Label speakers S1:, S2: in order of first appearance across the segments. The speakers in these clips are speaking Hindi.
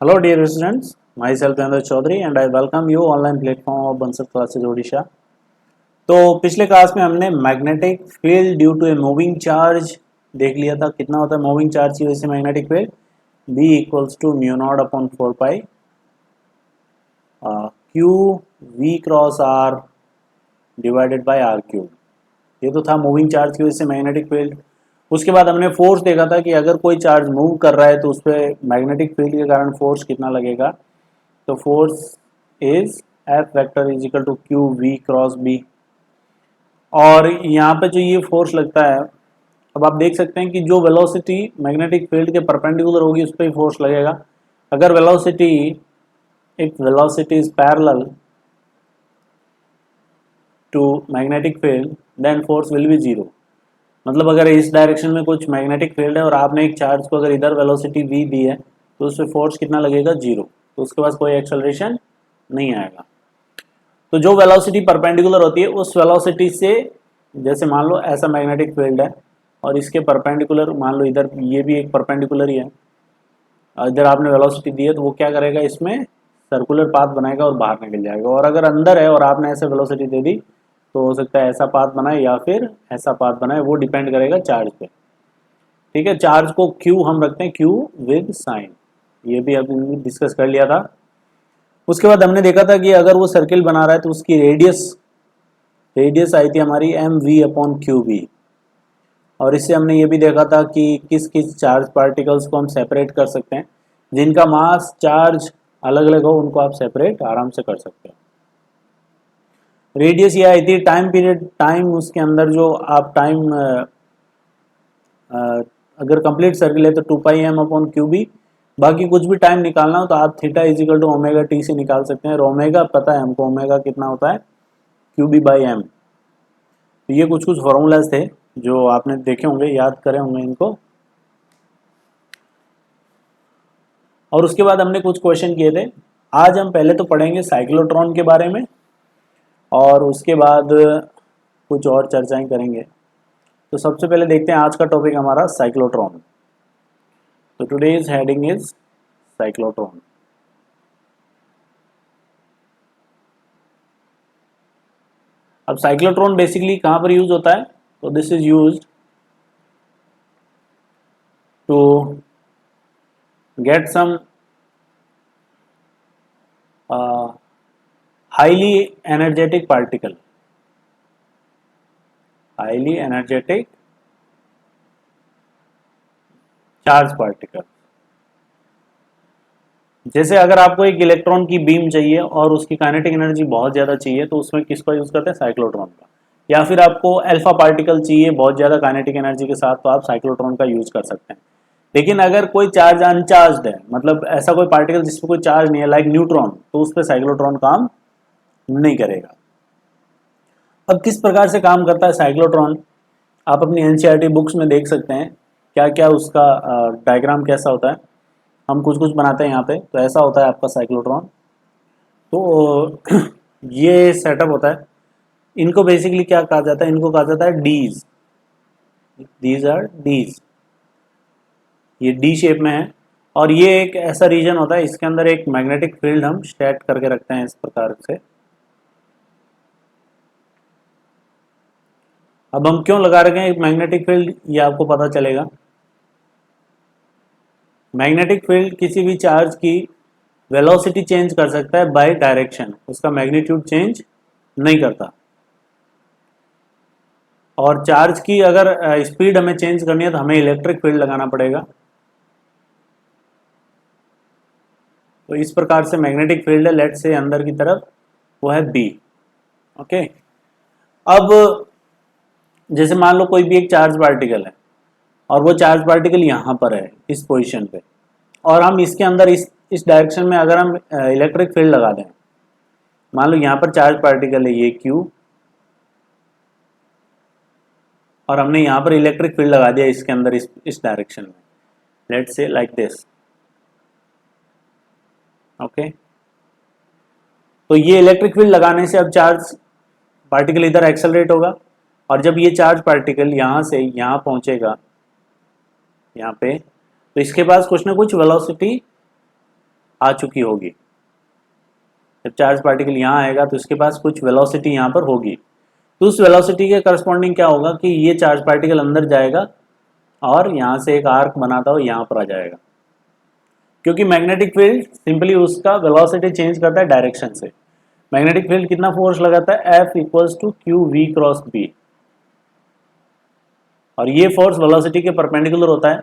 S1: Hello dear students, myself Andar Chaudhary and I welcome you online platform of Bansal Classes Odisha। तो पिछले क्लास में हमने magnetic field due to a moving charge देख लिया था। कितना होता है मूविंग चार्ज की वजह से magnetic field B equals to mu naught upon 4 pi Q V cross R divided by R cube. ये तो था मूविंग चार्ज की वजह से मैग्नेटिक फील्ड। उसके बाद हमने फोर्स देखा था कि अगर कोई चार्ज मूव कर रहा है तो उस पर मैग्नेटिक फील्ड के कारण फोर्स कितना लगेगा। तो force is F vector is equal to q v cross b. और यहाँ पे जो ये फोर्स लगता है, अब आप देख सकते हैं कि जो वेलोसिटी मैग्नेटिक फील्ड के परपेंडिकुलर होगी उस पर ही फोर्स लगेगा। अगर velocity if velocity is parallel to magnetic field then force will be zero. मतलब अगर इस डायरेक्शन में कुछ मैग्नेटिक फील्ड है और आपने एक चार्ज को अगर इधर वेलोसिटी v दी है तो उस पर फोर्स कितना लगेगा, जीरो। तो उसके पास कोई एक्सेलरेशन नहीं आएगा। तो जो वेलोसिटी परपेंडिकुलर होती है उस वेलोसिटी से, जैसे मान लो ऐसा मैग्नेटिक फील्ड है और इसके परपेंडिकुलर मान लो इधर ये भी एक परपेंडिकुलर ही है, इधर आपने वेलोसिटी दी है तो वो क्या करेगा, इसमें सर्कुलर पाथ बनाएगा और बाहर निकल जाएगा। और अगर अंदर है और आपने ऐसे वेलोसिटी दे दी तो हो सकता है ऐसा पाथ बनाए या फिर ऐसा पाथ बनाए, वो डिपेंड करेगा चार्ज पे। ठीक है, चार्ज को Q हम रखते हैं, Q विद साइन। ये भी अभी डिस्कस कर लिया था। उसके बाद हमने देखा था कि अगर वो सर्किल बना रहा है तो उसकी रेडियस आई थी हमारी m v upon q b. और इससे हमने ये भी देखा था कि किस किस चार्ज पार्टिकल्स को हम सेपरेट कर सकते हैं। जिनका मास चार्ज अलग अलग हो उनको आप सेपरेट आराम से कर सकते हो। रेडियस ये आई थी टाइम पीरियड, टाइम उसके अंदर जो आप टाइम अगर कंप्लीट सर्किल है तो 2 pi m upon q b. बाकी कुछ भी टाइम निकालना हो तो आप theta is equal to omega t से निकाल सकते हैं। और ओमेगा पता है हमको, ओमेगा कितना होता है, क्यू बी बाई एम। तो ये कुछ कुछ फॉर्मूलाज थे जो आपने देखे होंगे, याद करे होंगे इनको। और उसके बाद हमने कुछ क्वेश्चन किए थे। आज हम पहले तो पढ़ेंगे साइक्लोट्रॉन के बारे में और उसके बाद कुछ और चर्चाएं करेंगे। तो सबसे पहले देखते हैं आज का टॉपिक हमारा साइक्लोट्रॉन। तो टुडेज हेडिंग इज साइक्लोट्रॉन। अब साइक्लोट्रॉन बेसिकली कहां पर यूज होता है, तो this is used to get some highly energetic particle, highly energetic charge particle. जैसे अगर आपको एक इलेक्ट्रॉन की बीम चाहिए और उसकी काइनेटिक एनर्जी बहुत ज़्यादा चाहिए तो उसमें किसका यूज़ करते हैं, साइक्लोट्रॉन का। या फिर आपको अल्फा पार्टिकल चाहिए बहुत ज़्यादा काइनेटिक एनर्जी के साथ तो आप साइक्लोट्रॉन का यूज़ कर सकते हैं। लेकिन अगर कोई चार्ज अनचार्ज है, मतलब ऐसा कोई पार्टिकल जिसमें कोई चार्ज नहीं है लाइक न्यूट्रॉन, तो उस पर साइक्लोट्रॉन काम नहीं करेगा। अब किस प्रकार से काम करता है साइक्लोट्रॉन, आप अपनी एनसीईआरटी बुक्स में देख सकते हैं क्या क्या उसका डायग्राम कैसा होता है। हम कुछ कुछ बनाते हैं यहाँ पे। तो ऐसा होता है आपका साइक्लोट्रॉन। तो ये सेटअप होता है। इनको बेसिकली क्या कहा जाता है, इनको कहा जाता है डीज। दीज आर डीज, ये डी शेप में है। और ये एक ऐसा रीजन होता है, इसके अंदर एक मैग्नेटिक फील्ड हम सेट करके रखते हैं इस प्रकार से। अब हम क्यों लगा रखे हैं एक मैग्नेटिक फील्ड, ये आपको पता चलेगा। मैग्नेटिक फील्ड किसी भी चार्ज की वेलोसिटी चेंज कर सकता है बाय डायरेक्शन, उसका मैग्नीट्यूड चेंज नहीं करता। और चार्ज की अगर स्पीड हमें चेंज करनी है तो हमें इलेक्ट्रिक फील्ड लगाना पड़ेगा। तो इस प्रकार से मैग्नेटिक फील्ड है, लेट से अंदर की तरफ वो है बी। ओके, अब जैसे मान लो कोई भी एक चार्ज पार्टिकल है और वो चार्ज पार्टिकल यहाँ पर है इस पोजीशन पे, और हम इसके अंदर इस डायरेक्शन में अगर हम इलेक्ट्रिक फील्ड लगा दें, मान लो यहाँ पर चार्ज पार्टिकल है ये Q, और हमने यहाँ पर इलेक्ट्रिक फील्ड लगा दिया इसके अंदर इस डायरेक्शन में, let's say like this. Okay, तो ये इलेक्ट्रिक फील्ड लगाने से अब चार्ज पार्टिकल इधर एक्सेलरेट होगा, और जब ये चार्ज पार्टिकल यहाँ से यहाँ पहुँचेगा यहाँ पे, तो इसके पास कुछ ना कुछ वेलोसिटी आ चुकी होगी। जब चार्ज पार्टिकल यहाँ आएगा तो इसके पास कुछ वेलोसिटी यहाँ पर होगी, तो उस वेलोसिटी के करस्पॉन्डिंग क्या होगा कि ये चार्ज पार्टिकल अंदर जाएगा और यहाँ से एक आर्क बनाता हुआ यहाँ पर आ जाएगा, क्योंकि मैग्नेटिक फील्ड सिंपली उसका वेलोसिटी चेंज करता है डायरेक्शन से। मैग्नेटिक फील्ड कितना फोर्स लगाता है, F equals to q v cross b, और ये फोर्स वेलोसिटी के परपेंडिकुलर होता है,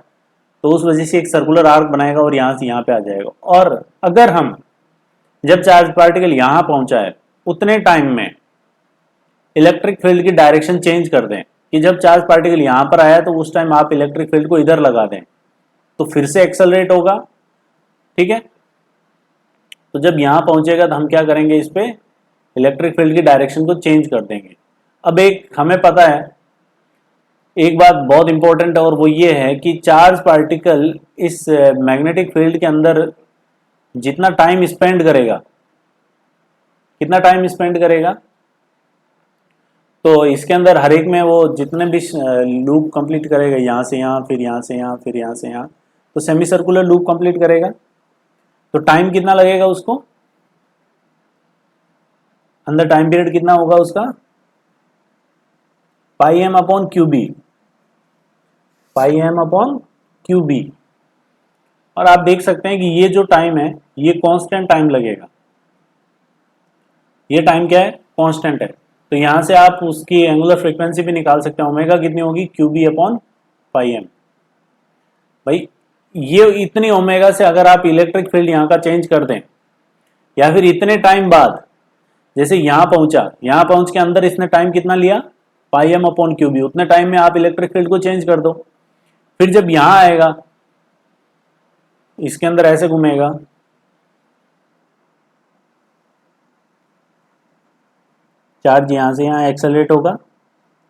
S1: तो उस वजह से एक सर्कुलर आर्क बनाएगा और यहाँ से यहाँ पे आ जाएगा। और अगर हम जब चार्ज पार्टिकल यहाँ पहुंचा है उतने टाइम में इलेक्ट्रिक फील्ड की डायरेक्शन चेंज कर दें कि जब चार्ज पार्टिकल यहाँ पर आया तो उस टाइम आप इलेक्ट्रिक फील्ड को इधर लगा दें, तो फिर से एक्सेलरेट होगा, ठीक है। तो जब यहाँ पहुंचेगा तो हम क्या करेंगे, इस पे इलेक्ट्रिक फील्ड की डायरेक्शन को चेंज कर देंगे। अब एक हमें पता है एक बात बहुत इंपॉर्टेंट है, और वो ये है कि चार्ज पार्टिकल इस मैग्नेटिक फील्ड के अंदर जितना टाइम स्पेंड करेगा, कितना टाइम स्पेंड करेगा, तो इसके अंदर हर एक में वो जितने भी लूप कंप्लीट करेगा, यहाँ से यहाँ, फिर यहाँ से यहाँ, फिर यहाँ से यहाँ, तो सेमी सर्कुलर लूप कंप्लीट करेगा, तो टाइम कितना लगेगा उसको, अंदर टाइम पीरियड कितना होगा उसका, पाई एम अपॉन क्यू बी, पाई एम अपॉन क्यू बी। और आप देख सकते हैं कि ये जो टाइम है ये कांस्टेंट टाइम लगेगा, ये टाइम क्या है, कांस्टेंट है। तो यहां से आप उसकी एंगुलर फ्रीक्वेंसी भी निकाल सकते हैं, ओमेगा कितनी होगी, q b upon pi m. भाई ये इतनी ओमेगा से अगर आप इलेक्ट्रिक फील्ड यहाँ का चेंज कर दें, या फिर इतने टाइम बाद, जैसे यहाँ पहुंचा, यहाँ पहुंच के अंदर इसने टाइम कितना लिया, पाई एम अपॉन क्यू बी, उतने टाइम में आप इलेक्ट्रिक फील्ड को चेंज कर दो। फिर जब यहाँ आएगा इसके अंदर ऐसे घूमेगा, चार्ज यहाँ से यहाँ एक्सेलरेट होगा,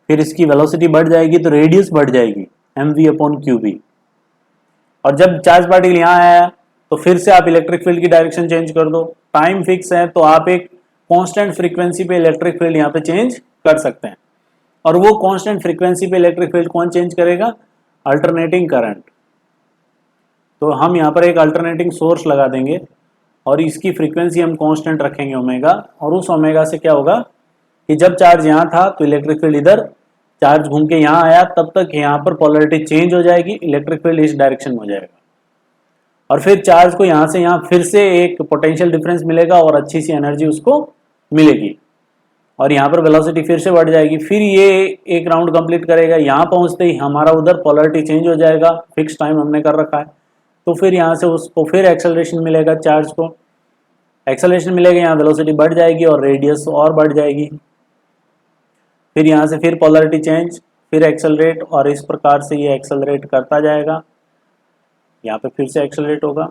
S1: फिर इसकी वेलोसिटी बढ़ जाएगी तो रेडियस बढ़ जाएगी, m v upon q b. और जब चार्ज पार्टिकल यहाँ आया तो फिर से आप इलेक्ट्रिक फील्ड की डायरेक्शन चेंज कर दो, टाइम फिक्स है तो आप एक कांस्टेंट फ्रीक्वेंसी पे इलेक्ट्रिक फील्ड यहाँ पे चेंज कर सकते हैं। और वो कांस्टेंट फ्रीक्वेंसी पे इलेक्ट्रिक फील्ड कौन चेंज करेगा, अल्टरनेटिंग करंट। तो हम यहाँ पर एक अल्टरनेटिंग सोर्स लगा देंगे और इसकी फ्रीक्वेंसी हम कांस्टेंट रखेंगे ओमेगा, और उस ओमेगा से क्या होगा कि जब चार्ज यहाँ था तो इलेक्ट्रिक फील्ड इधर, चार्ज घूम के यहाँ आया तब तक यहाँ पर पोलैरिटी चेंज हो जाएगी, इलेक्ट्रिक फील्ड इस डायरेक्शन में हो जाएगा, और फिर चार्ज को यहाँ से यहाँ फिर से एक पोटेंशियल डिफरेंस मिलेगा और अच्छी सी एनर्जी उसको मिलेगी, और यहाँ पर वेलोसिटी फिर से बढ़ जाएगी। फिर ये एक राउंड कंप्लीट करेगा, यहाँ पहुँचते ही हमारा उधर पोलैरिटी चेंज हो जाएगा, फिक्स टाइम हमने कर रखा है, तो फिर यहाँ से उसको फिर एक्सेलरेशन मिलेगा, चार्ज को एक्सेलरेशन मिलेगा, यहाँ वेलोसिटी बढ़ जाएगी और रेडियस और बढ़ जाएगी, फिर यहाँ से फिर पोलैरिटी चेंज, फिर एक्सेलरेट, और इस प्रकार से ये एक्सेलरेट करता जाएगा, यहाँ पे फिर से एक्सेलरेट होगा,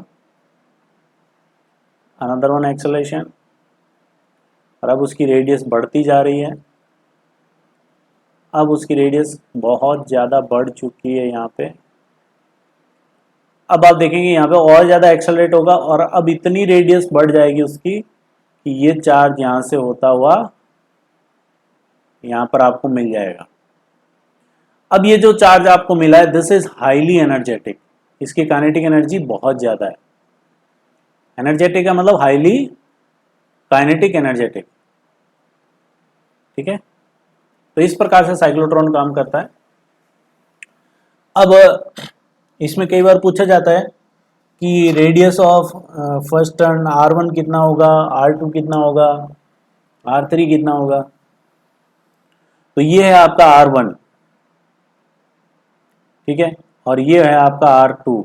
S1: अनदर वन एक्सेलरेशन, और अब उसकी रेडियस बढ़ती जा रही है, अब उसकी रेडियस बहुत ज़्यादा बढ़ चुकी है यहाँ पे। अब आप देखेंगे यहाँ पे और ज़्यादा एक्सेलरेट होगा, और अब इतनी रेडियस बढ़ जाएगी उसकी कि ये चार्ज यहाँ से होता हुआ यहाँ पर आपको मिल जाएगा। अब ये जो चार्ज आपको मिला है, दिस इज हाईली एनर्जेटिक, इसकी काइनेटिक एनर्जी बहुत ज़्यादा है। एनर्जेटिक का मतलब हाईली काइनेटिक एनर्जेटिक, ठीक है। तो इस प्रकार से साइक्लोट्रॉन काम करता है। अब इसमें कई बार पूछा जाता है कि radius of first turn R1 कितना होगा, R2 कितना होगा, R3 कितना होगा। तो ये है आपका R1, ठीक है, और ये है आपका R2।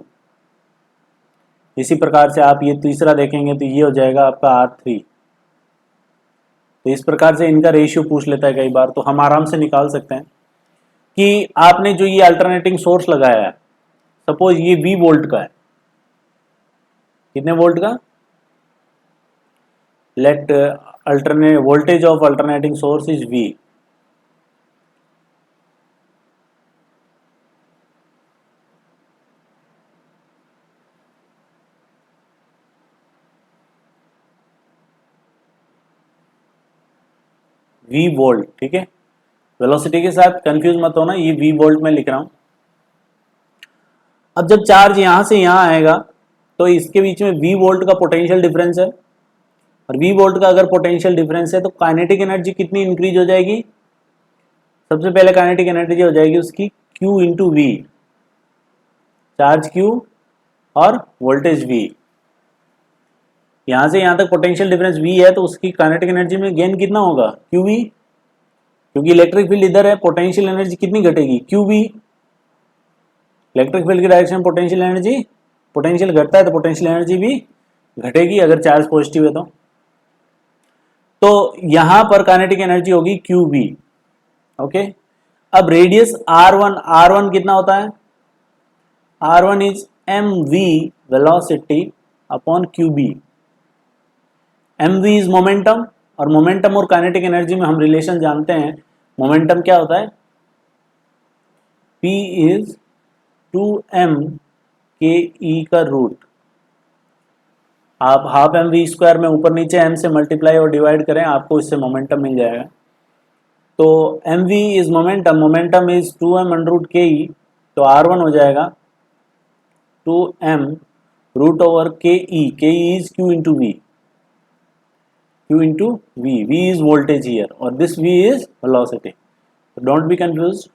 S1: इसी प्रकार से आप ये तीसरा देखेंगे तो ये हो जाएगा आपका R3। तो इस प्रकार से इनका रेशियो पूछ लेता है कई बार, तो हम आराम से निकाल सकते हैं कि आपने जो ये अल्टरनेटिंग सोर्स लगाया है, सपोज ये V वोल्ट का है, कितने वोल्ट का, let alternate voltage of alternating source is V। V volt, ठीक है, वेलोसिटी के साथ कंफ्यूज मत होना, ये V वोल्ट में लिख रहा हूं। अब जब चार्ज यहां से यहां आएगा तो इसके बीच में v वोल्ट का पोटेंशियल डिफरेंस है, और v वोल्ट का अगर पोटेंशियल डिफरेंस है तो काइनेटिक एनर्जी कितनी इंक्रीज हो जाएगी? सबसे पहले काइनेटिक एनर्जी हो जाएगी उसकी q into v, charge q और वोल्टेज v। यहां से यहां तक पोटेंशियल डिफरेंस v है तो उसकी काइनेटिक एनर्जी में गेन कितना होगा? qv, क्योंकि इलेक्ट्रिक फील्ड इधर है, पोटेंशियल एनर्जी कितनी घटेगी? qv। इलेक्ट्रिक फील्ड की डायरेक्शन पोटेंशियल एनर्जी, पोटेंशियल घटता है तो पोटेंशियल एनर्जी भी घटेगी अगर चार्ज पॉजिटिव है तो यहां पर काइनेटिक एनर्जी होगी qv। ओके, अब रेडियस r1 कितना होता है? r1 is mv velocity upon qb। mv is momentum, और मोमेंटम और काइनेटिक एनर्जी में हम रिलेशन जानते हैं। मोमेंटम क्या होता है? p इज 2m के e का रूट। आप हाफ एम वी स्क्वायर में ऊपर नीचे m से मल्टीप्लाई और डिवाइड करें, आपको इससे मोमेंटम मिल जाएगा। तो m v is momentum, momentum is 2m under root k e, तो r1 हो जाएगा 2m root over k e is q into v, q into v, v is voltage here और this v is velocity, so don't be confused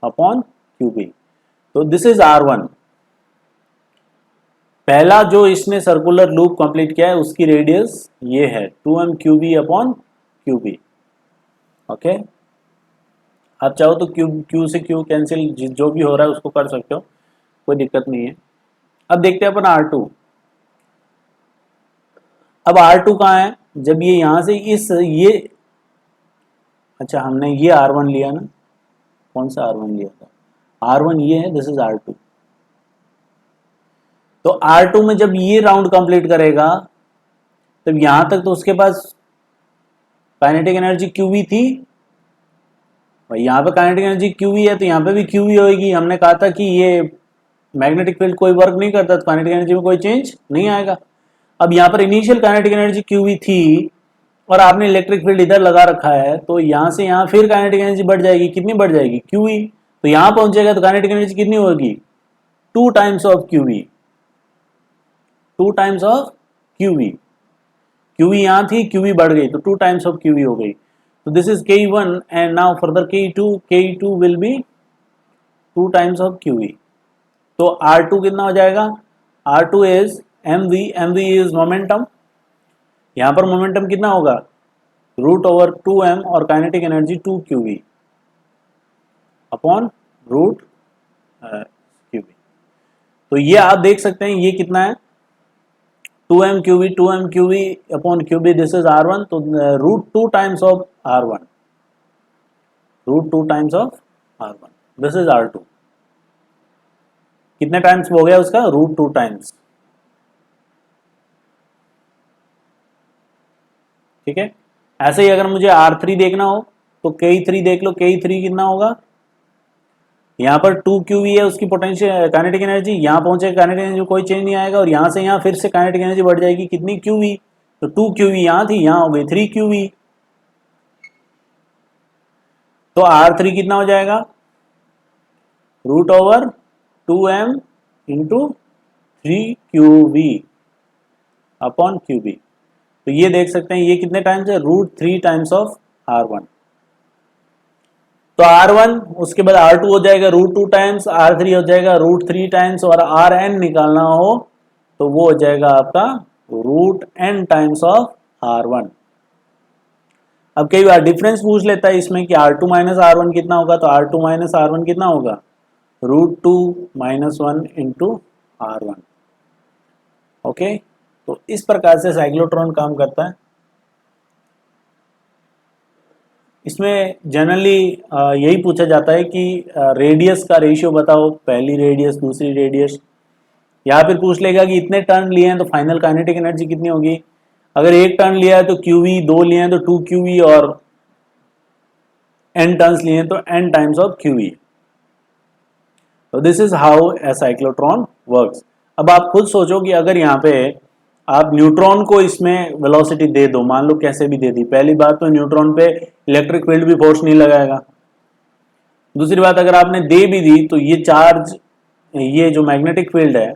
S1: upon qb। तो this is r1। पहला जो इसने सर्कुलर लूप कंप्लीट किया है उसकी रेडियस ये है 2m qb upon qb। Okay, आप चाहो तो q से q कैंसिल जो भी हो रहा है उसको कर सकते हो, कोई दिक्कत नहीं है। अब देखते हैं अपन r2। अब r2 कहाँ है? जब ये यहां से ये अच्छा हमने ये r1 लिया ना, कौन सा r1 लिया था? r1 ये है, दिस इज r2। तो r2 में जब ये राउंड कंप्लीट करेगा तब यहां तक तो उसके पास काइनेटिक एनर्जी qv थी, और यहां पे काइनेटिक एनर्जी qv है तो यहां पे भी qv होगी। हमने कहा था कि ये मैग्नेटिक फील्ड कोई वर्क नहीं करता तो काइनेटिक एनर्जी में कोई चेंज नहीं आएगा। अब यहाँ पर इनिशियल काइनेटिक एनर्जी qv थी और आपने इलेक्ट्रिक फील्ड इधर लगा रखा है, तो यहाँ से यहाँ फिर काइनेटिक एनर्जी बढ़ जाएगी। कितनी बढ़ जाएगी? qv। तो यहाँ पहुंचेगा तो काइनेटिक एनर्जी कितनी होगी? 2 times of qv, 2 times of qv। qv यहाँ थी, qv बढ़ गई तो 2 टाइम्स ऑफ qv हो गई। तो this is ke1 and now further ke2 will be 2 times of qv। तो r2 कितना हो जाएगा? r2 is mv is momentum, यहां पर मोमेंटम कितना होगा? रूट ओवर 2m और kinetic energy 2 qv upon root qv। तो ये आप देख सकते हैं ये कितना है? 2m qv upon qv, this is r1। तो root 2 times of r1, root 2 times of r1, this is r2। कितने टाइम्स हो गया उसका? Root 2 times. ठीक है, ऐसे ही अगर मुझे R3 देखना हो तो Ke3 देख लो, Ke3 कितना होगा? यहाँ पर 2 qv है उसकी पोटेंशियल काइनेटिक एनर्जी, यहाँ पहुंचे काइनेटिक एनर्जी कोई चेंज नहीं आएगा, और यहाँ से यहाँ फिर से काइनेटिक एनर्जी बढ़ जाएगी। कितनी? qv। तो 2 qv यहाँ थी, यहाँ हो गई 3 qv। तो R3 कितना हो जाएगा? Root over 2m into 3 qv upon qb। तो ये देख सकते हैं ये कितने टाइम्स है? Root 3 times of r1। तो r1 उसके बाद r2 हो जाएगा रूट 2 टाइम्स, r3 हो जाएगा रूट 3 टाइम्स, और rn निकालना हो तो वो हो जाएगा आपका root n times of r1। अब कई बार डिफरेंस पूछ लेता है इसमें कि r2 माइनस r1 कितना होगा, तो r2 माइनस r1 कितना होगा? Root 2 minus 1 into r1। Okay, तो इस प्रकार से साइक्लोट्रॉन काम करता है। इसमें जनरली यही पूछा जाता है कि रेडियस का रेशियो बताओ, पहली रेडियस दूसरी रेडियस, या फिर पूछ लेगा कि इतने टर्न लिए हैं तो फाइनल काइनेटिक एनर्जी कितनी होगी। अगर 1 टर्न लिया है तो qv, 2 लिए हैं तो 2 qv, और n टर्न्स लिए हैं तो n टाइम्स ऑफ qv। तो this is how a cyclotron works. अब आप खुद सोचो कि अगर यहाँ पे आप न्यूट्रॉन को इसमें वेलोसिटी दे दो, मान लो कैसे भी दे दी, पहली बात तो न्यूट्रॉन पे इलेक्ट्रिक फील्ड भी फोर्स नहीं लगाएगा। दूसरी बात, अगर आपने दे भी दी तो ये चार्ज, ये जो मैग्नेटिक फील्ड है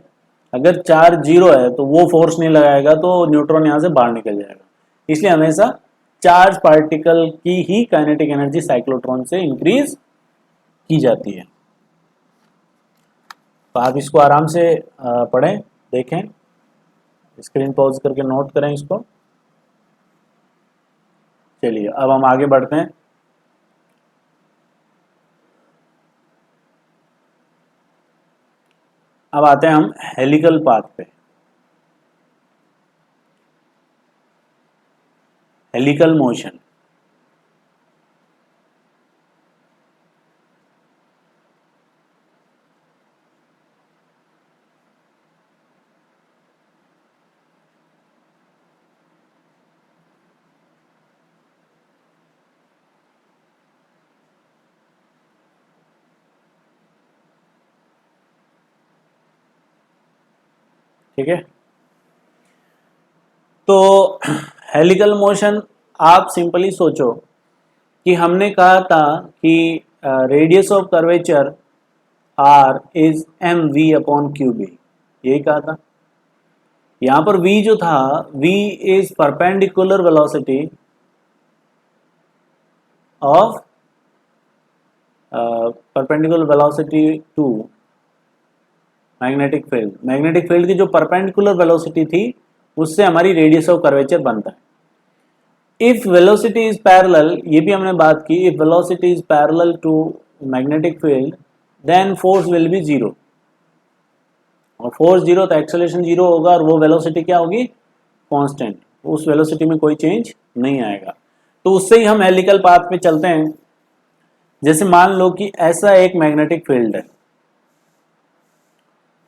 S1: अगर चार्ज जीरो है तो वो फोर्स नहीं लगाएगा तो न्यूट्रॉन यहां से बाहर निकल जाएगा। इसलिए हमेशा चार्ज पार्टिकल की ही काइनेटिक एनर्जी साइक्लोट्रॉन से इंक्रीज की जाती है। तो आप इसको आराम से पढ़ें, देखें, स्क्रीन पॉज करके नोट करें इसको। चलिए अब हम आगे बढ़ते हैं। अब आते हैं हम हेलिकल पाथ पे। हेलिकल मोशन, ठीक है। तो हेलिकल मोशन, आप सिंपली सोचो कि हमने कहा था कि radius of curvature r is m v upon q b, यही कहा था। यहां पर v जो था, v is perpendicular velocity of perpendicular velocity to magnetic field. Magnetic field की जो परपेंडिकुलर वेलोसिटी थी उससे हमारी रेडियस ऑफ कर्वेचर बनता है। इफ वेलोसिटी इज पैरेलल, ये भी हमने बात की, if velocity is parallel to magnetic field then force will be zero. और फोर्स जीरो तो एक्सेलरेशन जीरो होगा और वो वेलोसिटी क्या होगी, कांस्टेंट। उस वेलोसिटी में कोई चेंज नहीं आएगा। तो उससे ही हम हेलिकल पाथ पे चलते हैं। जैसे मान लो कि ऐसा एक मैग्नेटिक फील्ड है,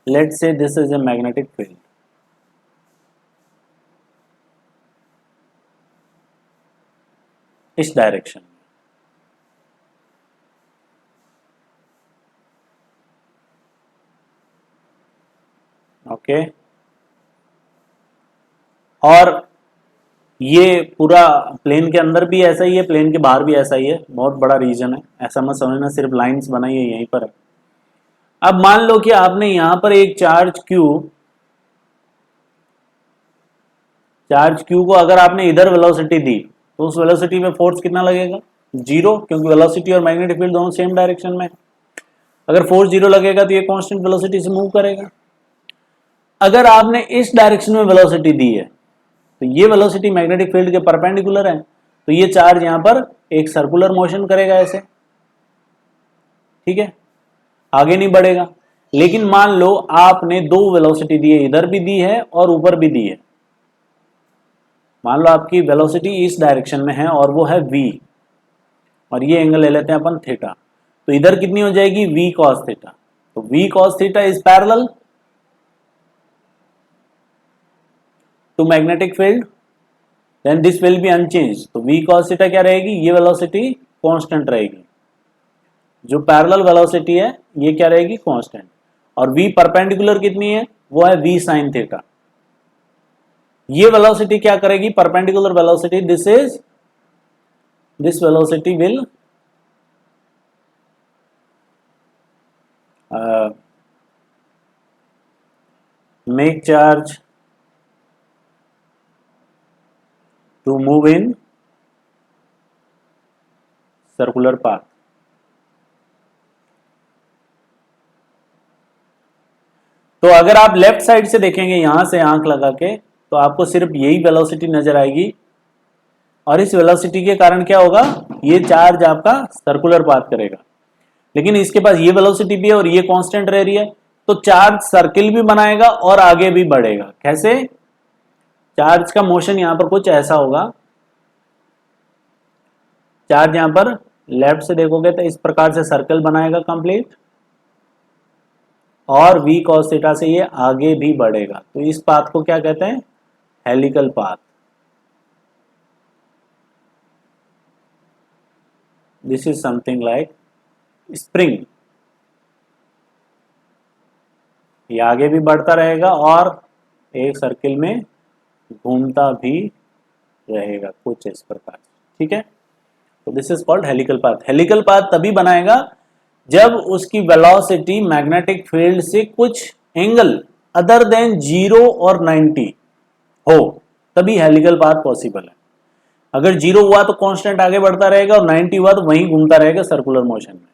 S1: let's say this is a magnetic field. इस डायरेक्शन, ओके। और ये पूरा प्लेन के अंदर भी ऐसा ही है, प्लेन के बाहर भी ऐसा ही है, बहुत बड़ा रीजन है, ऐसा मत समझना सिर्फ लाइंस बनाई है यहीं पर है। अब मान लो कि आपने यहां पर एक चार्ज क्यू को अगर आपने इधर वेलोसिटी दी तो उस वेलोसिटी में फोर्स कितना लगेगा, जीरो, क्योंकि वेलोसिटी और मैग्नेटिक फील्ड दोनों सेम डायरेक्शन में। अगर फोर्स जीरो लगेगा तो ये कांस्टेंट वेलोसिटी से मूव करेगा। अगर आपने इस डायरेक्शन में वेलोसिटी दी है तो ये वेलोसिटी मैग्नेटिक फील्ड के परपेंडिकुलर है, तो ये चार्ज यहां पर एक सर्कुलर मोशन करेगा ऐसे, ठीक है, आगे नहीं बढ़ेगा। लेकिन मान लो आपने दो वेलोसिटी दी है, इधर भी दी है और ऊपर भी दी है। मान लो आपकी वेलोसिटी इस डायरेक्शन में है और वो है v, और ये एंगल ले लेते हैं अपन थीटा। तो इधर कितनी हो जाएगी, v cos थीटा। तो v cos theta is parallel to magnetic field, then this will be unchanged. तो v cos थीटा क्या रहेगी, ये वेलोसिटी कांस्टेंट रहेगी, जो पैरेलल वेलोसिटी है ये क्या रहेगी, कांस्टेंट। और v परपेंडिकुलर कितनी है, वो है v sin थीटा। ये वेलोसिटी क्या करेगी, perpendicular velocity, this velocity will make charge to move in circular path। तो अगर आप लेफ्ट साइड से देखेंगे यहां से आंख लगा के तो आपको सिर्फ यही वेलोसिटी नजर आएगी, और इस वेलोसिटी के कारण क्या होगा, ये चार्ज आपका सर्कुलर पाथ करेगा। लेकिन इसके पास ये वेलोसिटी भी है और ये कांस्टेंट रह रही है, तो चार्ज सर्किल भी बनाएगा और आगे भी बढ़ेगा। कैसे, चार्ज का मोशन यहां पर कुछ ऐसा होगा, चार्ज यहां पर लेफ्ट से देखोगे तो इस प्रकार से सर्कल बनाएगा कंप्लीट, और v cos थीटा से ये आगे भी बढ़ेगा। तो इस पाथ को क्या कहते हैं, helical path. This is something like spring, ये आगे भी बढ़ता रहेगा और एक सर्किल में घूमता भी रहेगा कुछ इस प्रकार, ठीक है। तो this is called helical path. Helical path तभी बनाएगा जब उसकी वेलोसिटी मैग्नेटिक फील्ड से कुछ एंगल अदर देन 0 और 90 हो तभी हेलिकल पाथ पॉसिबल है। अगर 0 हुआ तो कांस्टेंट आगे बढ़ता रहेगा और 90 हुआ तो वहीं घूमता रहेगा सर्कुलर मोशन में।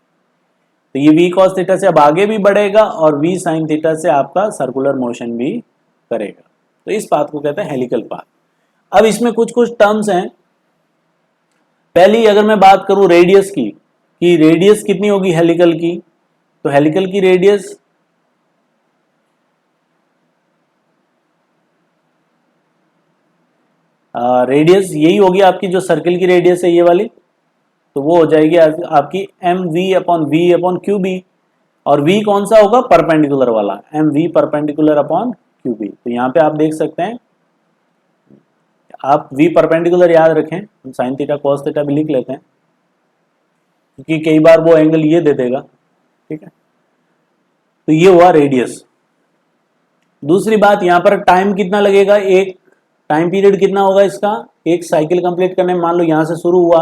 S1: तो ये v cos थीटा से अब आगे भी बढ़ेगा और v sin थीटा से आपका सर्कुलर मोशन भी करेगा। तो इस पाथ को कहते हैं हेलिकल पाथ। अब इसमें कुछ कुछ टर्म्स हैं। पहली अगर मैं बात करूं रेडियस की, कि रेडियस कितनी होगी हेलिकल की, तो हेलिकल की रेडियस रेडियस यही होगी आपकी जो सर्किल की रेडियस है ये वाली, तो वो हो जाएगी आपकी m v upon q b. और v कौन सा होगा, परपेंडिकुलर वाला, m v perpendicular upon q b. तो यहाँ पे आप देख सकते हैं, आप v परपेंडिकुलर याद रखें, हम साइन थीटा कॉस थीटा भी लिख लेते हैं क्योंकि कई बार वो एंगल ये दे देगा, ठीक है। तो ये हुआ रेडियस। दूसरी बात यहाँ पर टाइम कितना लगेगा, एक टाइम पीरियड कितना होगा इसका, एक साइकिल कंप्लीट करने में, मान लो यहाँ से शुरू हुआ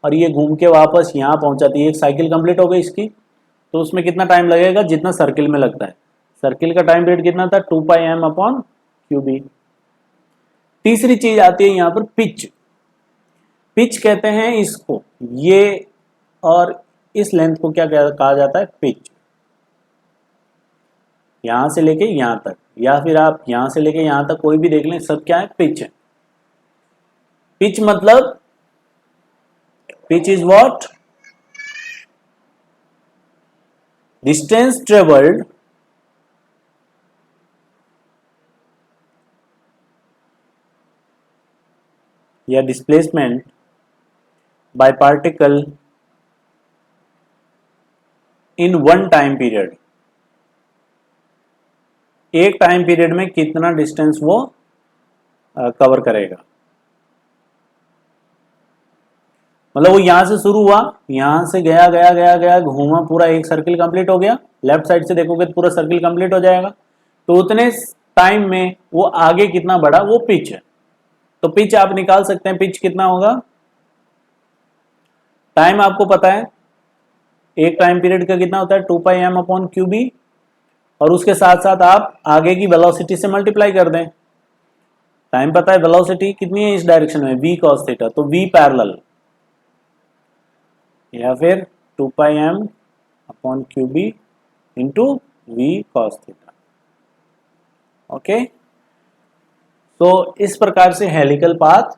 S1: और ये घूम के वापस यहाँ पहुंचाती है, एक साइकिल कंप्लीट हो गई इसकी, तो उसमें कितना टाइम लगेगा, जितना सर्किल में लगता है। सर्किल का टाइम पीरियड कितना था, 2πm अपॉन क्यू बी। तीसरी चीज आती है यहाँ पर पिच। पिच कहते हैं इसको, ये और इस लेंथ को क्या कहा जाता है, पिच। यहां से लेके यहां तक, या फिर आप यहां से लेके यहां तक कोई भी देख लें, सब क्या है, पिच है। पिच मतलब, pitch is what, distance travelled या displacement by particle in one time period. एक टाइम पीरियड में कितना डिस्टेंस वो कवर करेगा। मतलब वो यहां से शुरू हुआ, यहां से गया गया गया गया घूमा, पूरा एक सर्किल कंप्लीट हो गया, लेफ्ट साइड से देखोगे तो पूरा सर्किल कंप्लीट हो जाएगा। तो उतने टाइम में वो आगे कितना बढ़ा, वो पिच है। तो पिच आप निकाल सकते हैं, पिच कितना होगा, टाइम आपको पता है, एक टाइम पीरियड का कितना होता है, 2πm अपॉन क्यू बी, और उसके साथ साथ आप आगे की वेलोसिटी से मल्टीप्लाई कर दें। टाइम पता है, वेलोसिटी कितनी है इस डायरेक्शन में, v cos थीटा, तो v पैरेलल या फिर 2πm upon q b into v cos theta. Okay, तो इस प्रकार से हेलिकल पाथ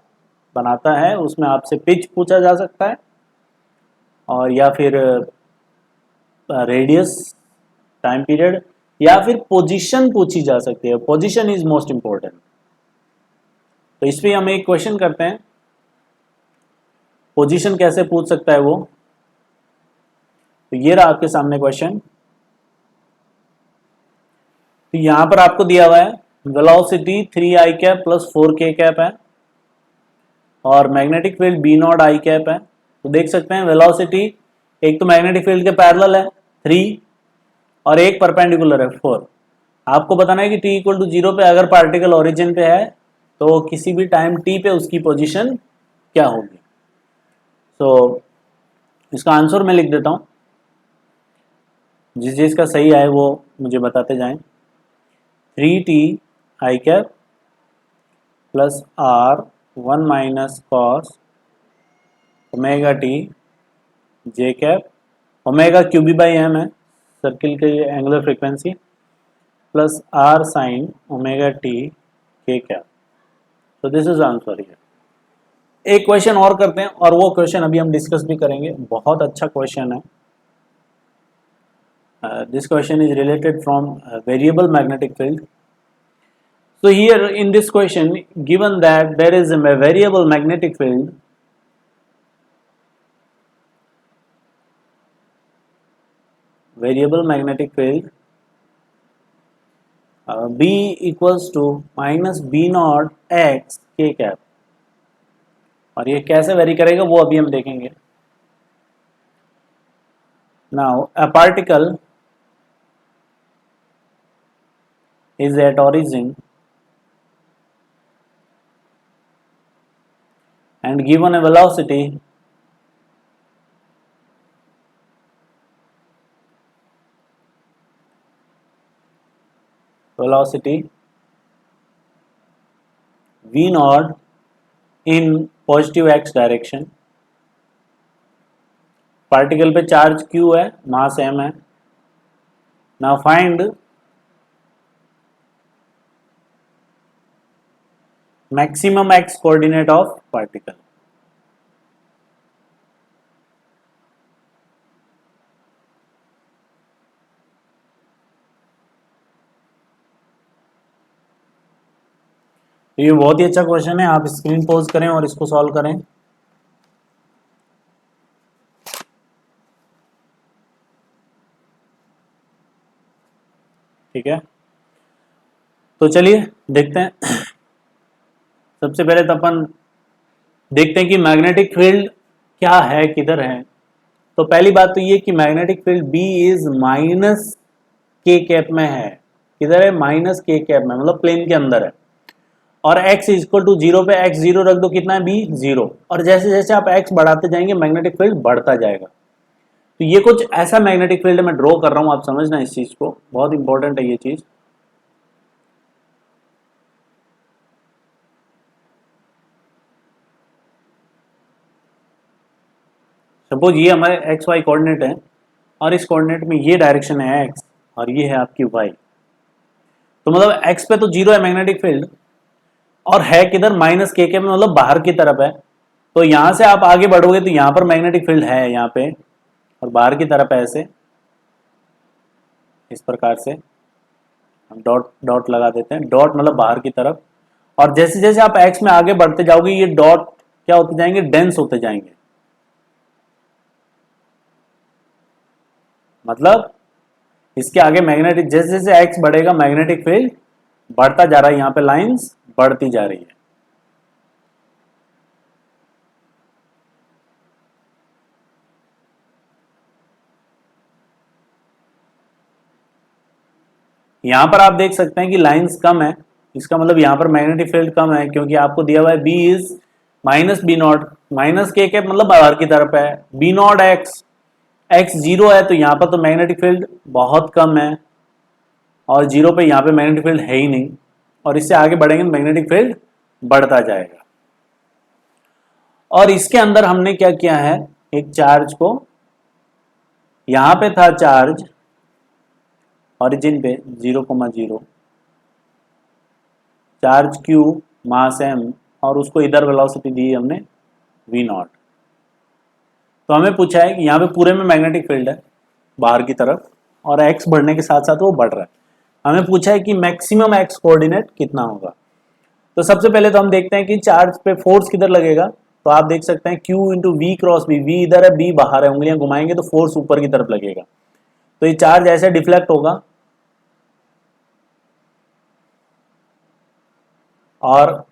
S1: बनाता है। उसमें आपसे पिच पूछा जा सकता है, और या फिर रेडियस, टाइम पीरियड, या फिर पोजीशन पूछी जा सकती है। Position is most important. तो इस पे हम एक क्वेश्चन करते हैं, पोजीशन कैसे पूछ सकता है वो। तो ये रहा आपके सामने क्वेश्चन। तो यहां पर आपको दिया हुआ है velocity 3i cap plus 4k cap है, और magnetic field b not i cap है। तो देख सकते हैं वेलोसिटी, एक तो मैग्नेटिक फील्ड के पैरेलल है 3, और एक परपेंडिकुलर है 4। आपको बताना है कि t इक्वल टू 0 पे अगर पार्टिकल ओरिजिन पे है तो किसी भी टाइम t पे उसकी पोजीशन क्या होगी। तो इसका आंसर मैं लिख देता हूं, जिस चीज का सही आए वो मुझे बताते जाएं। 3t i cap plus r 1 minus cos omega t j cap, omega q b by m है सर्किल की angular frequency, plus r sine omega t k cap. तो दिस इज आंसर हियर। एक क्वेश्चन और करते हैं, और वो क्वेश्चन अभी हम डिस्कस भी करेंगे, बहुत अच्छा क्वेश्चन है। This question is related from variable magnetic field. So here in this question, given that there is a variable magnetic field, B equals to minus B naught x k cap, और ये कैसे वेरी करेगा वो अभी हम देखेंगे। Now a particle is at origin and given a velocity velocity v not in positive x direction, particle पे चार्ज q है, मास m है। Now find maximum x coordinate of particle. तो ये बहुत ही अच्छा क्वेश्चन है, आप स्क्रीन पॉज करें और इसको सॉल्व करें। ठीक है, तो चलिए देखते हैं। सबसे पहले तो अपन देखते हैं कि मैग्नेटिक फील्ड क्या है, किधर है। तो पहली बात तो ये कि magnetic field B is minus k cap में है। किधर है? माइनस के कैप में, मतलब प्लेन के अंदर है। और x इक्वल टू 0 पे x 0 रख दो, कितना है B? 0। और जैसे जैसे आप x बढ़ाते जाएंगे मैग्नेटिक फील्ड बढ़ता जाएगा। तो ये कुछ ऐसा मैग्नेटिक फील्ड मैं ड्रॉ कर रहा हूं, आप समझना इस चीज को, बहुत इंपॉर्टेंट है ये चीज। सपोज ये हमारे एक्स वाई कोऑर्डिनेट है और इस कोऑर्डिनेट में ये डायरेक्शन है एक्स और ये है आपकी वाई। तो मतलब एक्स पे तो 0 है मैग्नेटिक फील्ड और है किधर? माइनस के में, मतलब बाहर की तरफ है। तो यहां से आप आगे बढ़ोगे तो यहां पर मैग्नेटिक फील्ड है यहाँ पे, और बाहर की तरफ है ऐसे, इस प्रकार से हम डॉट डॉट लगा देते हैं। डॉट मतलब बाहर की तरफ। और जैसे जैसे आप एक्स में आगे बढ़ते जाओगे ये डॉट क्या होते जाएंगे? डेंस होते जाएंगे। मतलब इसके आगे मैग्नेटिक, जैसे जैसे एक्स बढ़ेगा मैग्नेटिक फील्ड बढ़ता जा रहा है, यहाँ पे लाइंस बढ़ती जा रही है। यहां पर आप देख सकते हैं कि लाइंस कम है, इसका मतलब यहां पर मैग्नेटिक फील्ड कम है, क्योंकि आपको दिया हुआ है b is minus b naught, minus k cap मतलब बाहर की तरफ है, बी नॉट एक्स, एक्स 0 है, तो यहां पर तो मैग्नेटिक फील्ड बहुत कम है और 0 पे यहां पे मैग्नेटिक फील्ड है ही नहीं, और इससे आगे बढ़ेंगे मैग्नेटिक फील्ड बढ़ता जाएगा। और इसके अंदर हमने क्या किया है, एक चार्ज को, यहां पे था चार्ज ओरिजिन पे 0,0, चार्ज Q, मास M, और उसको इधर वेलोसिटी दी हमने v नॉट। तो हमें पूछा है कि यहाँ पे पूरे में मैग्नेटिक फील्ड है बाहर की तरफ और x बढ़ने के साथ साथ वो बढ़ रहा है। हमें पूछा है कि मैक्सिमम x कोऑर्डिनेट कितना होगा। तो सबसे पहले तो हम देखते हैं कि चार्ज पे फोर्स किधर लगेगा। तो आप देख सकते हैं Q into v cross b, v इधर है b बाहर है, उंगलियां घुमाएंगे तो फोर्स ऊपर की तरफ लगेगा। तो ये चार्ज ऐसे डिफ्लेक्ट होगा और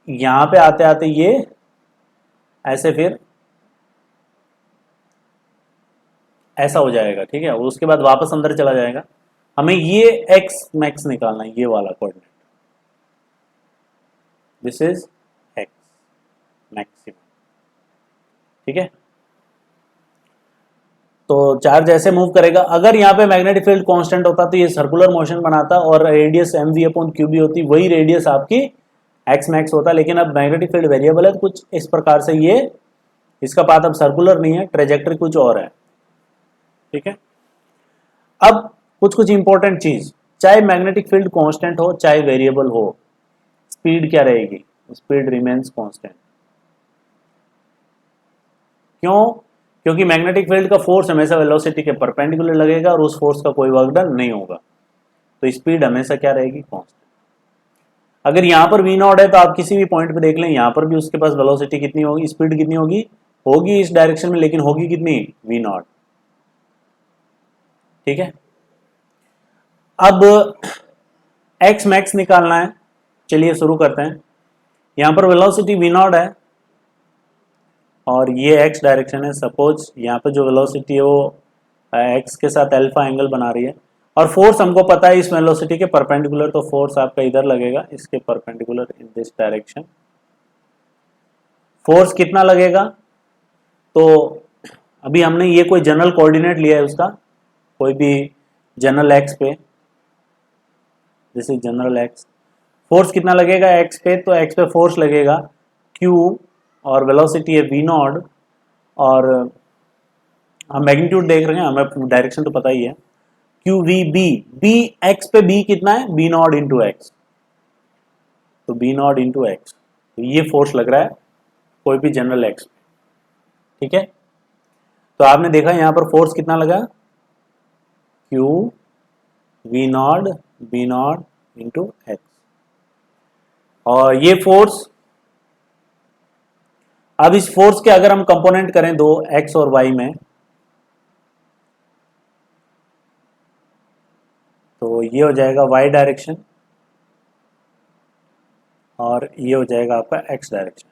S1: यहां पे आते आते ये ऐसे फिर ऐसा हो जाएगा। ठीक है, और उसके बाद वापस अंदर चला जाएगा। हमें ये एक्स मैक्स निकालना है, ये वाला coordinate, this is x maximum. ठीक है, तो चार्ज ऐसे मूव करेगा। अगर यहाँ पे मैग्नेटिक फील्ड कांस्टेंट होता तो ये सर्कुलर मोशन बनाता और radius m v upon q b होती, वही रेडियस आपकी एक्स मैक्स होता। लेकिन अब मैग्नेटिक फील्ड वेरिएबल है, कुछ इस प्रकार से ये, इसका पाथ अब सर्कुलर नहीं है, ट्रेजेक्टरी कुछ और है। ठीक है, अब कुछ कुछ इंपॉर्टेंट चीज, चाहे मैग्नेटिक फील्ड कांस्टेंट हो चाहे वेरिएबल हो, स्पीड क्या रहेगी? Speed remains constant. क्यों? क्योंकि मैग्नेटिक फील्ड का फोर्स हमेशा वेलोसिटी के परपेंडिकुलर लगेगा और उस फोर्स का कोई वर्क डन नहीं होगा, तो स्पीड हमेशा क्या रहेगी? कांस्टेंट। अगर यहां पर v नॉट है तो आप किसी भी पॉइंट पे देख लें, यहां पर भी उसके पास वेलोसिटी कितनी होगी, स्पीड कितनी होगी? होगी इस डायरेक्शन में, लेकिन होगी कितनी? v not. ठीक है, अब x मैक्स निकालना है। चलिए शुरू करते हैं। यहां पर वेलोसिटी v नॉट है और ये x डायरेक्शन है। सपोज यहाँ पे जो वेलोसिटी है वो x के साथ अल्फा एंगल बना रही है, और फोर्स हमको पता है इस वेलोसिटी के परपेंडिकुलर, तो फोर्स आपका इधर लगेगा, इसके perpendicular in this direction. Force कितना लगेगा? तो अभी हमने ये कोई जनरल कोऑर्डिनेट लिया है उसका, कोई भी जनरल एक्स पे, this is general x. Force कितना लगेगा एक्स पे, तो एक्स पे फोर्स लगेगा क्यू और वेलोसिटी है वी नॉट, और हम मैग्नीट्यूड देख रहे हैं, हमें डायरेक्शन तो पता ही है, q v b, b x पे बी कितना है बी नॉट इंटू एक्स, तो बी नॉट इंटू एक्स, तो ये फोर्स लग रहा है कोई भी जनरल एक्स, ठीक है। तो आपने देखा यहां पर फोर्स कितना लगा, q v naught b naught into x, और ये फोर्स, अब इस फोर्स के अगर हम कंपोनेंट करें दो एक्स और वाई में, तो ये हो जाएगा वाई डायरेक्शन और ये हो जाएगा आपका एक्स डायरेक्शन।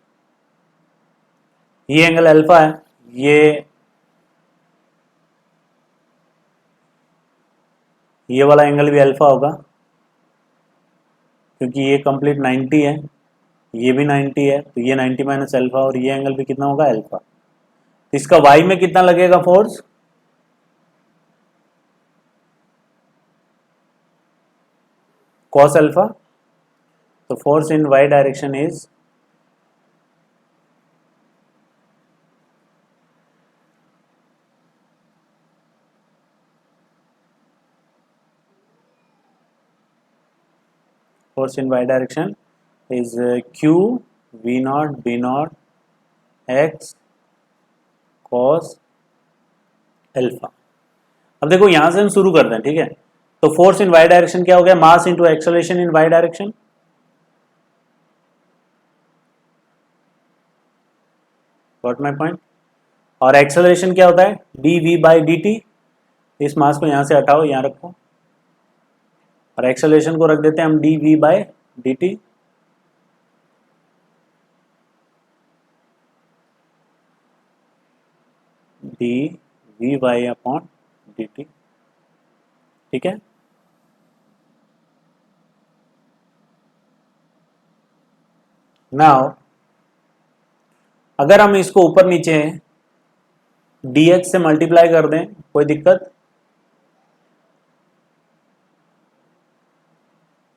S1: ये एंगल अल्फा है, ये वाला एंगल भी अल्फा होगा क्योंकि ये कंप्लीट 90 है, ये भी 90 है, तो ये 90 माइनस अल्फा, और ये एंगल भी कितना होगा अल्फा। तो इसका वाई में कितना लगेगा फोर्स, cos अल्फा, तो force in y direction is force in y direction is q v naught b naught x cos alpha. अब देखो यहां से हम शुरू करते हैं, ठीक है। तो फोर्स इन वाई डायरेक्शन क्या हो गया, mass into acceleration in y direction, got my point. और एक्सेलरेशन क्या होता है d v by d t, इस मास को यहां से हटाओ, यहां रखो, और एक्सेलरेशन को रख देते हैं हम d v by d t, d v by upon d t, ठीक है। नाउ अगर हम इसको ऊपर नीचे dx से मल्टीप्लाई कर दें, कोई दिक्कत,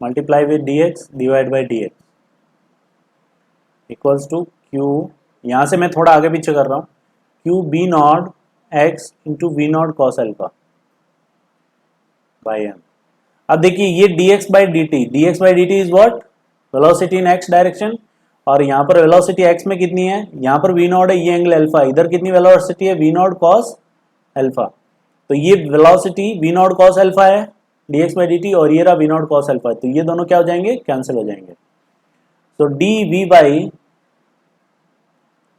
S1: multiply with dx divide by dx equals to q, यहां से मैं थोड़ा आगे पीछे कर रहा हूं, q b naught x into v naught cos alpha by m. अब देखिए ये dx by d t is what, velocity in x direction, और यहाँ पर वेलोसिटी x में कितनी है, यहाँ पर v नॉट है, ये एंगल अल्फा, इधर कितनी वेलोसिटी है v नॉट कॉस अल्फा, तो ये velocity v not cos alpha है dx बाई dt, और ये रहा v नॉट कॉस अल्फा, तो ये दोनों क्या हो जाएंगे, कैंसिल हो जाएंगे। तो d v by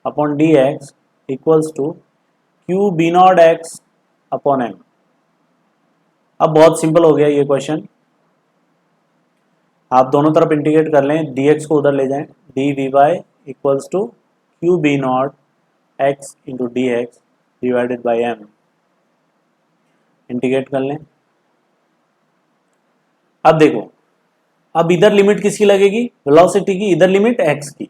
S1: upon d x equals to q b naught x upon m. अब बहुत सिंपल हो गया ये क्वेश्चन, आप दोनों तरफ इंटीग्रेट कर लें, dx को उधर ले जाएं, d v by equals to q b naught x into d x divided by m, integrate कर लें। अब देखो, अब इधर लिमिट किसकी लगेगी, वेलोसिटी की, इधर लिमिट x की,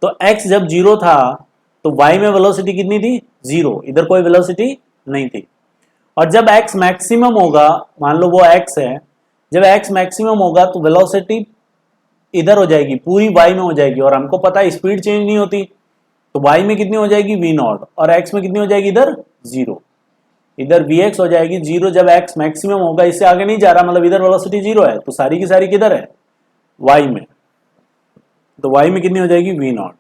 S1: तो x जब जीरो था तो y में वेलोसिटी कितनी थी, जीरो, इधर कोई वेलोसिटी नहीं थी, और जब x मैक्सिमम होगा, मान लो वो x है, जब x मैक्सिमम होगा तो वेलोसिटी इधर हो जाएगी, पूरी y में हो जाएगी, और हमको पता है स्पीड चेंज नहीं होती, तो y में कितनी हो जाएगी v नॉट, और x में कितनी हो जाएगी इधर जीरो, इधर vx हो जाएगी जीरो, जब x मैक्सिमम होगा, इससे आगे नहीं जा रहा, मतलब इधर वेलोसिटी जीरो है, तो सारी की सारी किधर है y में, तो y में कितनी हो जाएगी v naught,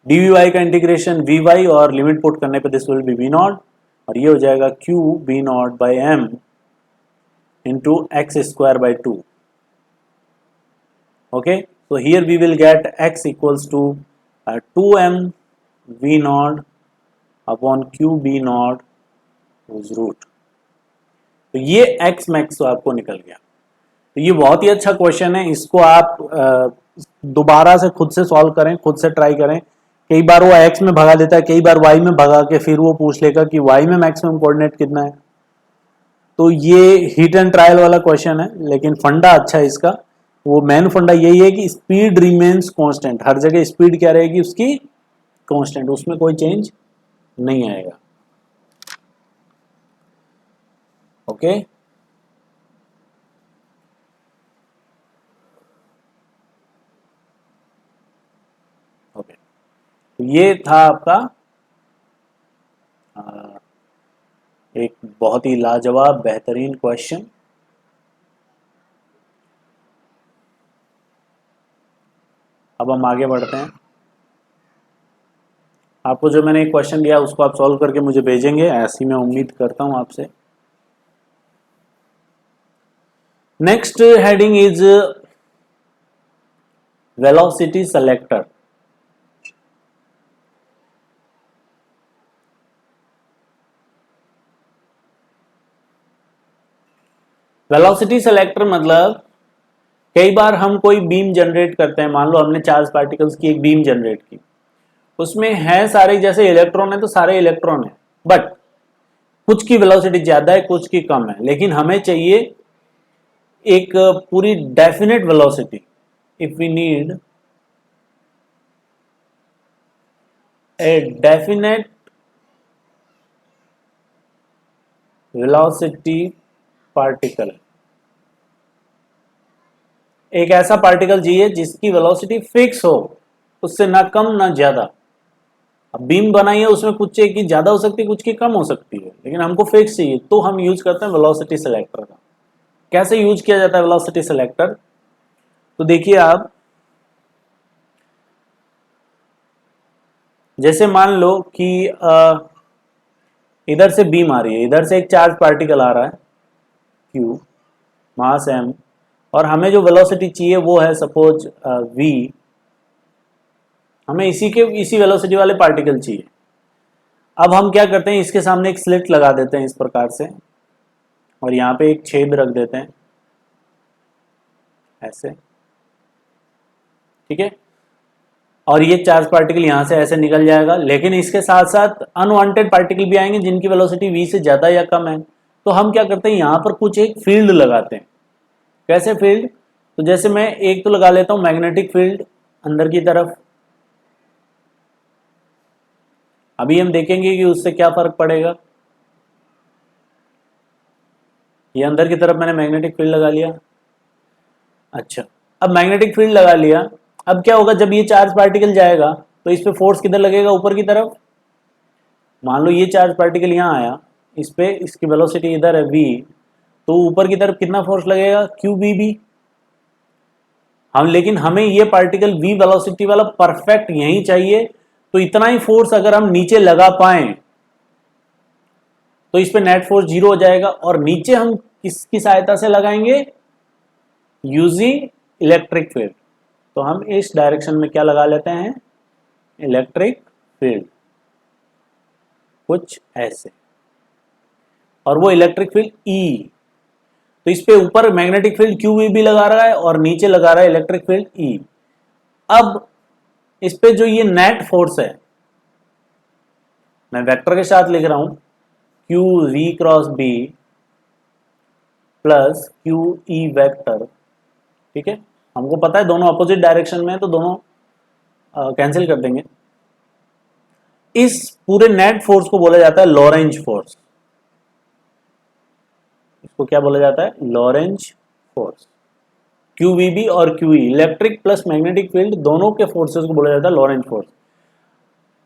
S1: d v y का इंटीग्रेशन वी वाई, और लिमिट पुट करने पे this will be v naught, और ये हो जाएगा q b naught by m into x square by two. Okay, so here we will get x equals to 2m v naught upon q b naught whose root, तो ये x max आपको निकल गया। तो ये बहुत ही अच्छा क्वेश्चन है, इसको आप दोबारा से खुद से सॉल्व करें, खुद से ट्राई करें, कई बार वो x में भगा देता है, कई बार y में भगा के फिर वो पूछ लेगा कि y में मैक्सिमम कोऑर्डिनेट कितना है, तो ये हिट एंड ट्रायल वाला क्वेश्चन है, लेकिन फंडा अच्छा है इसका, वो मेन फंडा यही है कि स्पीड रिमेन्स कांस्टेंट, हर जगह स्पीड क्या रहेगी उसकी, कांस्टेंट, उसमें कोई चेंज नहीं आएगा। ओके, ये था आपका एक बहुत ही लाजवाब बेहतरीन क्वेश्चन। अब हम आगे बढ़ते हैं। आपको जो मैंने एक क्वेश्चन दिया उसको आप सॉल्व करके मुझे भेजेंगे, ऐसी मैं उम्मीद करता हूं आपसे। Next heading is velocity selector. Velocity selector मतलब कई बार हम कोई बीम जनरेट करते हैं, मान लो हमने चार्ज पार्टिकल्स की एक बीम जनरेट की, उसमें है सारे, जैसे इलेक्ट्रॉन है तो सारे इलेक्ट्रॉन है, बट कुछ की वेलोसिटी ज्यादा है कुछ की कम है, लेकिन हमें चाहिए एक पूरी definite velocity. If we need a definite velocity particle, एक ऐसा पार्टिकल चाहिए जिसकी वेलोसिटी फिक्स हो, उससे ना कम ना ज्यादा। अब बीम बनाई है उसमें कुछ की ज्यादा हो सकती है कुछ की कम हो सकती है, लेकिन हमको फिक्स चाहिए, तो हम यूज करते हैं वेलोसिटी सेलेक्टर का। कैसे यूज किया जाता है वेलोसिटी सेलेक्टर? तो देखिए आप, जैसे मान लो कि इधर से बीम आ रही है, इधर से एक चार्ज पार्टिकल आ रहा है q, मास m, और हमें जो वेलोसिटी चाहिए वो है सपोज v। हमें इसी वेलोसिटी वाले पार्टिकल चाहिए। अब हम क्या करते हैं, इसके सामने एक स्लिट लगा देते हैं इस प्रकार से, और यहाँ पे एक छेद रख देते हैं ऐसे, ठीक है। और ये चार्ज पार्टिकल यहाँ से ऐसे निकल जाएगा, लेकिन इसके साथ साथ अनवांटेड पार्टिकल भी आएंगे जिनकी वेलोसिटी v से ज़्यादा या कम है। तो हम क्या करते हैं, यहाँ पर कुछ एक फील्ड लगाते हैं। कैसे फील्ड? तो जैसे मैं एक तो लगा लेता हूँ मैग्नेटिक फील्ड अंदर की तरफ। अभी हम देखेंगे कि उससे क्या फर्क पड़ेगा। ये अंदर की तरफ मैंने मैग्नेटिक फील्ड लगा लिया। अच्छा, अब मैग्नेटिक फील्ड लगा लिया, अब क्या होगा, जब ये चार्ज पार्टिकल जाएगा तो इस पे फोर्स किधर लगेगा, ऊपर की तरफ। मान लो ये चार्ज पार्टिकल यहाँ आया, इस पे इसकी वेलोसिटी इधर है v, तो ऊपर की तरफ कितना फोर्स लगेगा, QVB। हम लेकिन हमें ये पार्टिकल v वेलोसिटी वाला परफेक्ट यही चाहिए, तो इतना ही फोर्स अगर हम नीचे लगा पाए तो इस पे नेट फोर्स 0 हो जाएगा। और नीचे हम किसकी सहायता से लगाएंगे, यूजिंग इलेक्ट्रिक फील्ड। तो हम इस डायरेक्शन में क्या लगा लेते हैं, इलेक्ट्रिक फील्ड, कुछ ऐसे। और वो इलेक्ट्रिक फील्ड E, तो इस पे ऊपर मैग्नेटिक फील्ड QVB लगा रहा है और नीचे लगा रहा है इलेक्ट्रिक फील्ड E। अब इस पे जो ये नेट फोर्स है, मैं वेक्टर के साथ लिख रहा हूं, QV cross B plus QE vector, ठीक है। हमको पता है दोनों अपोजिट डायरेक्शन में है, तो दोनों कैंसिल कर देंगे। इस पूरे नेट फोर्स को बोला जाता है लॉरेंज फोर्स। इसको क्या बोला जाता है, लॉरेंज फोर्स। QVB और QE, electric plus magnetic field, दोनों के फोर्सेस को बोला जाता है लॉरेंज फोर्स।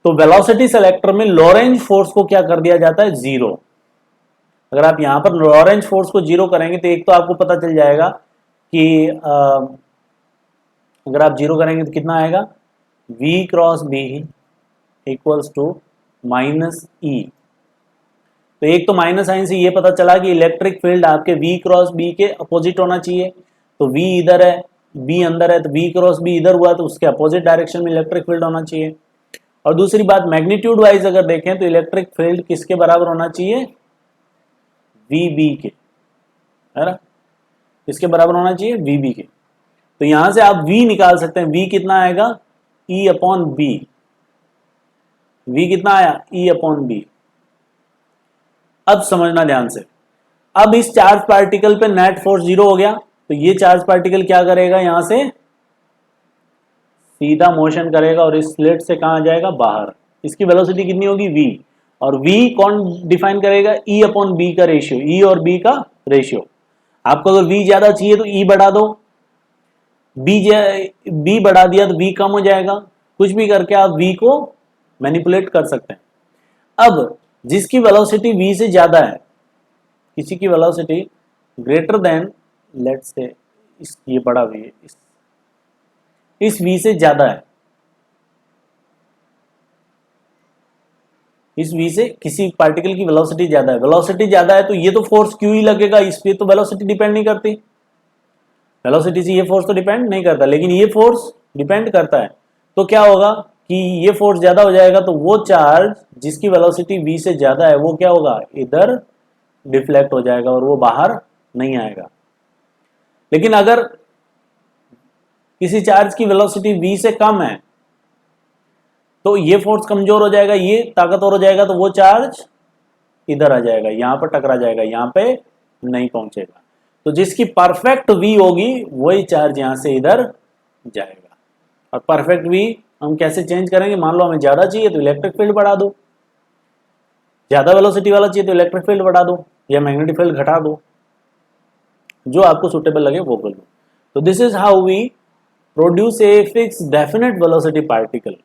S1: तो वेलोसिटी सेलेक्टर में लॉरेंज फोर्स को क्या कर दिया जाता है, 0। अगर आप यहां पर लॉरेंज फोर्स को 0 करेंगे तो एक तो आपको पता चल जाएगा कि अगर आप 0 करेंगे तो कितना आएगा, V cross B equals to minus E। तो एक तो माइनस साइन से ये पता चला कि इलेक्ट्रिक फील्ड आपके V क्रॉस B के अपोजिट होना चाहिए। तो V इधर है, B अंदर है, तो V क्रॉस B इधर हुआ, तो उसके अपोजिट डायरेक्शन में इलेक्ट्रिक फील्ड होना चाहिए। और दूसरी बात, मैग्नीट्यूड वाइज अगर देखें तो इलेक्ट्रिक फील्ड किसके बराबर होना चाहिए, VB के, है ना, किसके बराबर होना चाहिए, VB के। तो यहां से आप V निकाल सकते हैं, V कितना आएगा, E अपॉन B। V कितना आया, E अपॉन B। अब समझना ध्यान से, अब इस चार्ज पार्टिकल पे नेट फोर्स 0 हो गया, तो ये चार्ज पार्टिकल क्या करेगा, यहां से सीधा मोशन करेगा और इस स्लिट से कहां जाएगा, बाहर। इसकी वेलोसिटी कितनी होगी, v। और v कौन डिफाइन करेगा, e अपॉन b का रेशियो, e और b का रेशियो। आपको अगर v ज्यादा चाहिए तो e बढ़ा दो, b बढ़ा दिया तो v कम हो जाएगा। कुछ भी करके आप v को मैनिपुलेट कर सकते हैं। अब जिसकी वेलोसिटी v से ज्यादा है, किसी की velocity greater than let's say इस ये बड़ा v है, इस v से ज्यादा है, इस v से किसी पार्टिकल की वेलोसिटी ज्यादा है, वेलोसिटी ज्यादा है तो ये तो फोर्स q ही लगेगा, इस पे तो वेलोसिटी डिपेंड नहीं करती, वेलोसिटी से ये फोर्स तो डिपेंड नहीं करता, लेकिन ये फोर्स डिपेंड करता है। तो क्या होगा कि ये फोर्स ज्यादा हो जाएगा तो वो चार्ज जिसकी वेलोसिटी v से ज्यादा है वो क्या होगा, इधर डिफ्लेक्ट हो जाएगा और वो बाहर नहीं आएगा। लेकिन अगर किसी चार्ज की वेलोसिटी v से कम है तो ये फोर्स कमजोर हो जाएगा, ये ताकतवर हो जाएगा, तो वो चार्ज इधर आ जाएगा, यहां पर टकरा जाएगा, यहां पे नहीं पहुंचेगा। तो जिसकी परफेक्ट v होगी वही चार्ज यहां से इधर जाएगा। और परफेक्ट v हम कैसे चेंज करेंगे, मान लो हमें ज्यादा चाहिए तो इलेक्ट्रिक फील्ड बढ़ा दो, ज्यादा वेलोसिटी वाला चाहिए तो इलेक्ट्रिक फील्ड बढ़ा दो या मैग्नेटिक फील्ड घटा दो, जो आपको सुटेबल लगे वो कर दो। तो this is how we produce a fix definite velocity particle,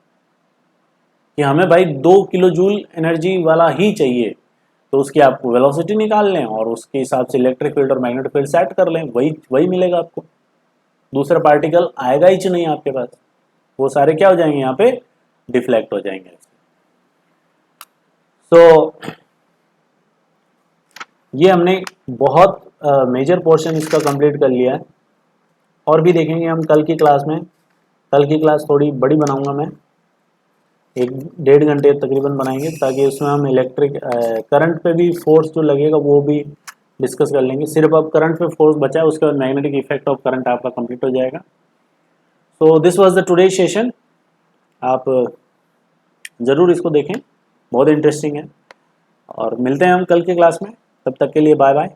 S1: कि हमें भाई 2 किलो जूल एनर्जी वाला ही चाहिए, तो उसकी आप वेलोसिटी निकाल लें और उसके हिसाब से इलेक्ट्रिक फील्ड और मैग्नेटिक फील्ड सेट कर लें, वही मिलेगा आपको। दूसरा पार्टिकल आएगा ही नहीं आपके पास, वो सारे क्या हो जाएंगे, यहाँ पे डिफ्लेक्ट हो जाएंगे। सो ये हमने बहुत मेजर पोर्शन इसका कंप्लीट कर लिया है, और भी देखेंगे हम कल की क्लास में। कल की क्लास थोड़ी बड़ी बनाऊंगा मैं, 1-1.5 घंटे तकरीबन बनाएंगे, ताकि उसमें हम इलेक्ट्रिक करंट पे भी फोर्स जो लगेगा वो भी डिस्कस कर लेंगे। सिर्फ अब करंट पे फोर्स बचा है, उसके बाद मैग्नेटिक इफेक्ट ऑफ करंट आपका कंप्लीट हो जाएगा। So this was the today session, आप ज़रूर इसको देखें, बहुत इंटरेस्टिंग है। और मिलते हैं हम कल की क्लास में, तब तक के लिए बाय बाय।